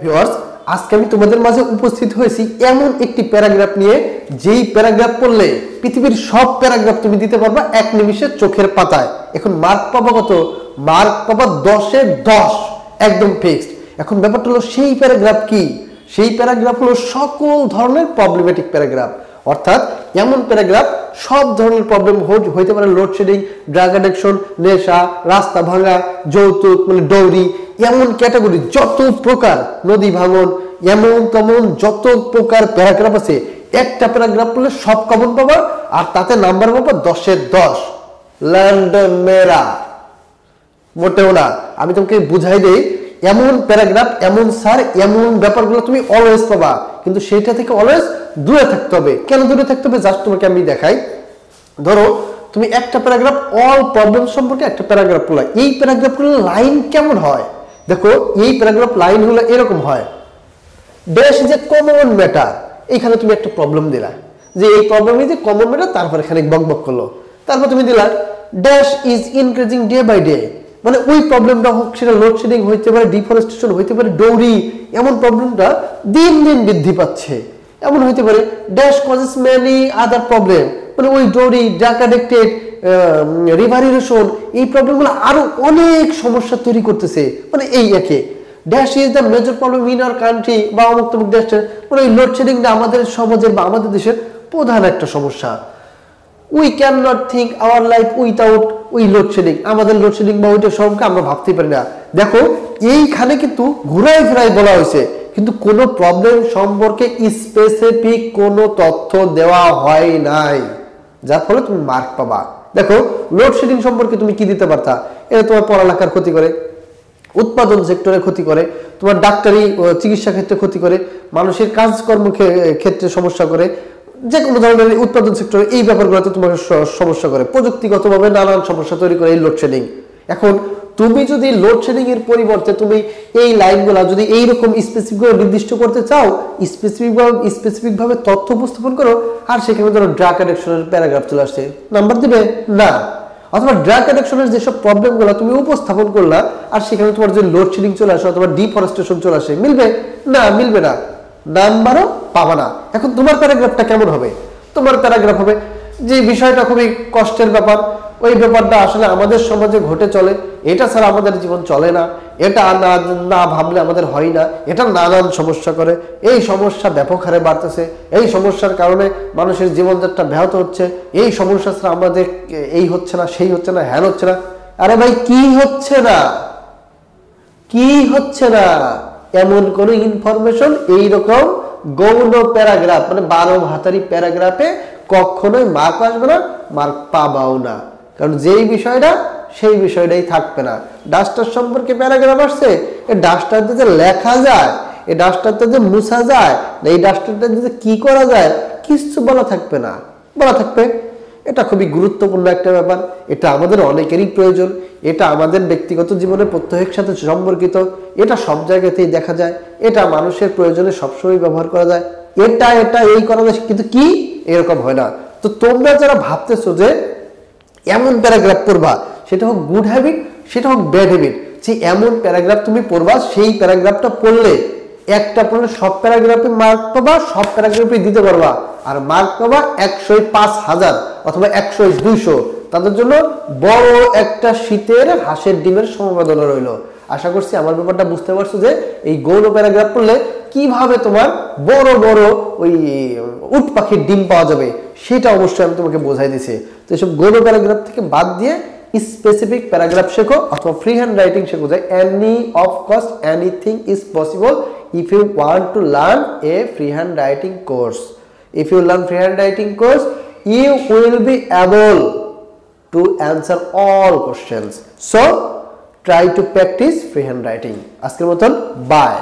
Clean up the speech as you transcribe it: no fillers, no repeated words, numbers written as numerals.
Viewers, আজকে আমি তোমাদের মাঝে উপস্থিত হয়েছি এমন একটি প্যারাগ্রাফ নিয়ে, যেই প্যারাগ্রাফ পড়লে পৃথিবীর সব প্যারাগ্রাফ তুমি দিতে পারবা এক নিমিষে চোখের পাতায়। এখন মার্ক পাবা কত? মার্ক পাবা 10-এ 10, একদম ফিক্সড। এখন ব্যাপারটা হলো সেই প্যারাগ্রাফ কি? সেই প্যারাগ্রাফ হলো সকল ধরনের প্রবলেমেটিক প্যারাগ্রাফ, অর্থাৎ এমন প্যারাগ্রাফ সব ধরনের প্রবলেম হইতে পারে, লোডশেডিং, ড্রাগ অ্যাডিকশন, নেশা, রাস্তা ভাঙা, যৌতুক মানে ডৌরি, এমন ক্যাটাগরি যত প্রকার, নদী ভাঙন, এমন তেমন যত প্রকার প্যারাগ্রাফ আছে, একটা প্যারাগ্রাফ পড়লে সব কমন পাবা, আর তাতে নাম্বার পাবা 10-এ 10। লন্ডন মেরা মোটেও না, আমি তোমাকে বুঝাই দেই। এমন প্যারাগ্রাফ, এমন স্যার, এমন ব্যাপারগুলো তুমি অলওয়েজ পাবা, কিন্তু সেটা থেকে অলওয়েজ দূরে থাকতে হবে। কেন দূরে থাকতে হবে জাস্ট তোমাকে আমি দেখাই। ধরো তুমি একটা প্যারাগ্রাফ অল প্রবলেম সম্পর্কে একটা প্যারাগ্রাফ পড়লা, এই প্যারাগ্রাফগুলো লাইন কেমন হয় দেখো। এই প্যারাগ্রাফ লাইন হলো এরকম হয়, dash is a common matter. এখানে তুমি একটা প্রবলেম দিলা যে এই problem is a common matter, তারপর এখানে বকবক করলো, তারপর তুমি দিলা dash is increasing day by day, মানে ওই প্রবলেমটা হোক, সেটা লোডশেডিং হইতে পারে, ডিফরেস্টেশন হইতে পারে, ডৌরি, এমন প্রবলেমটা দিন দিন বৃদ্ধি পাচ্ছে। এমন হইতে পারে dash causes many other problem, মানে ওই dowry, drug addicted, river erosion, এই প্রবলেমগুলো আরো অনেক সমস্যা তৈরি করতেছে। মানে এই একে dash is the major problem in our country, বা অমুক তমুক ড্যাশ, মানে ওই লোডশেডিংটা আমাদের সমাজের বা আমাদের দেশের প্রধান একটা সমস্যা। We can not think our life without ওই লোডশেডিং, আমাদের লোডশেডিং বা ওইটা সম্পর্কে আমরা ভাবতেই পারি না। দেখো এইখানে কিন্তু ঘুরাই ফিরাই বলা হয়েছে, কিন্তু কোনো প্রবলেম সম্পর্কে স্পেসিফিক কোনো তথ্য দেওয়া হয় নাই, যার ফলে তুমি মার্ক পাবা। দেখো লোডশেডিং সম্পর্কে তুমি কি দিতে পারতা? এটা তোমার পড়ালেখার ক্ষতি করে, উৎপাদন সেক্টরে ক্ষতি করে, তোমার ডাক্তারি চিকিৎসা ক্ষেত্রে ক্ষতি করে, মানুষের কাজকর্ম ক্ষেত্রে সমস্যা করে, যে কোনো ধরনের উৎপাদন সেক্টরে এই ব্যাপারগুলোতে তোমার সমস্যা করে, প্রযুক্তিগতভাবে নানান সমস্যা তৈরি করে এই লোডশেডিং। এখন তুমি যদি লোডশেডিং এর পরিবর্তে তুমি এই লাইনগুলা যদি এইরকম স্পেসিফিকভাবে নির্দিষ্ট করতে চাও, স্পেসিফিক ভাবে তথ্য উপস্থাপন করো, আর সেখানে ধরো ড্রাগ অ্যাডিকশনের প্যারাগ্রাফ চলে আসছে, নাম্বার দিবে না। অথবা ড্রাগ অ্যাডিকশনের যেসব প্রবলেমগুলো তুমি উপস্থাপন করলা, আর সেখানে তোমার যে লোডশেডিং চলে আসে অথবা ডিফরেস্টেশন চলে আসে, মিলবে না? মিলবে না, নাম্বারও পাবা না। এখন তোমার প্যারাগ্রাফটা কেমন হবে? তোমার প্যারাগ্রাফ হবে যে বিষয়টা খুবই কষ্টের ব্যাপার, ওই ব্যাপারটা আসলে আমাদের সমাজে ঘটে চলে, এটা ছাড়া আমাদের জীবন চলে না, এটা না ভাবলে আমাদের হয় না, এটা নানান সমস্যা করে, এই সমস্যা ব্যাপক হারে বাড়তেছে, এই সমস্যার কারণে মানুষের জীবনযাত্রা ব্যাহত হচ্ছে, এই সমস্যা ছাড়া আমাদের এই হচ্ছে না, সেই হচ্ছে না, হ্যান হচ্ছে না। আরে ভাই কি হচ্ছে না? কি হচ্ছে না? এমন কোন ইনফরমেশন এইরকম গৌণ প্যারাগ্রাফ মানে 12 ভাতারি প্যারাগ্রাফে কখনোই মার্ক আসবে না, মার্ক পাবাও না, কারণ যেই বিষয়টা সেই বিষয়টাই থাকবে না। ডাস্টার সম্পর্কে প্যারাগ্রাফ আসছে, এই ডাস্টারটা যে লেখা যায়, এই ডাস্টারটা যে মুছা যায়, এই ডাস্টারটা যে কি করা যায় কিছু বলা থাকবে না। বলা থাকবে এটা খুবই গুরুত্বপূর্ণ একটা ব্যাপার, এটা আমাদের অনেকেরই প্রয়োজন, এটা আমাদের ব্যক্তিগত জীবনে প্রত্যেকের সাথে সম্পর্কিত, এটা সব জায়গাতেই দেখা যায়, এটা মানুষের প্রয়োজনে সবসময় ব্যবহার করা যায়, এটা এটা এই করা যায়, কিন্তু কি এরকম হয় না। তো তোমরা যারা ভাবতেছো যে এমন প্যারাগ্রাফ পড়বা, সেটা হোক গুড হ্যাবিট, সেটা হোক ব্যাড হ্যাবিট, যে এমন প্যারাগ্রাফ তুমি পড়বা, সেই প্যারাগ্রাফটা পড়লে একটা পড়লে সব প্যারাগ্রাফে মার্ক পাবা, সব প্যারাগ্রাফে দিতে পারবা, আর মার্ক পাবা 105,000 অথবা 100-200। তাদের জন্য বড় একটা শীতের হাঁসের ডিমের সমবেদনা রইল। আশা করছি আমার ব্যাপারটা বুঝতে পারছো যে এই গৌণ প্যারাগ্রাফ পড়লে কিভাবে তোমার বড় বড় ওই উট পাখির ডিম পাওয়া যাবে, সেটা অবশ্যই আমি তোমাকে বোঝাই দিছি। তো এসব গৌণ প্যারাগ্রাফ থেকে বাদ দিয়ে স্পেসিফিক প্যারাগ্রাফ শেখো, অথবা ফ্রি হ্যান্ড রাইটিং শেখো। যে any of cost anything is possible if you want to learn a freehand writing course. If you learn freehand writing course, you will be able to answer all questions. So try to practice freehand writing. আজকের মতন by.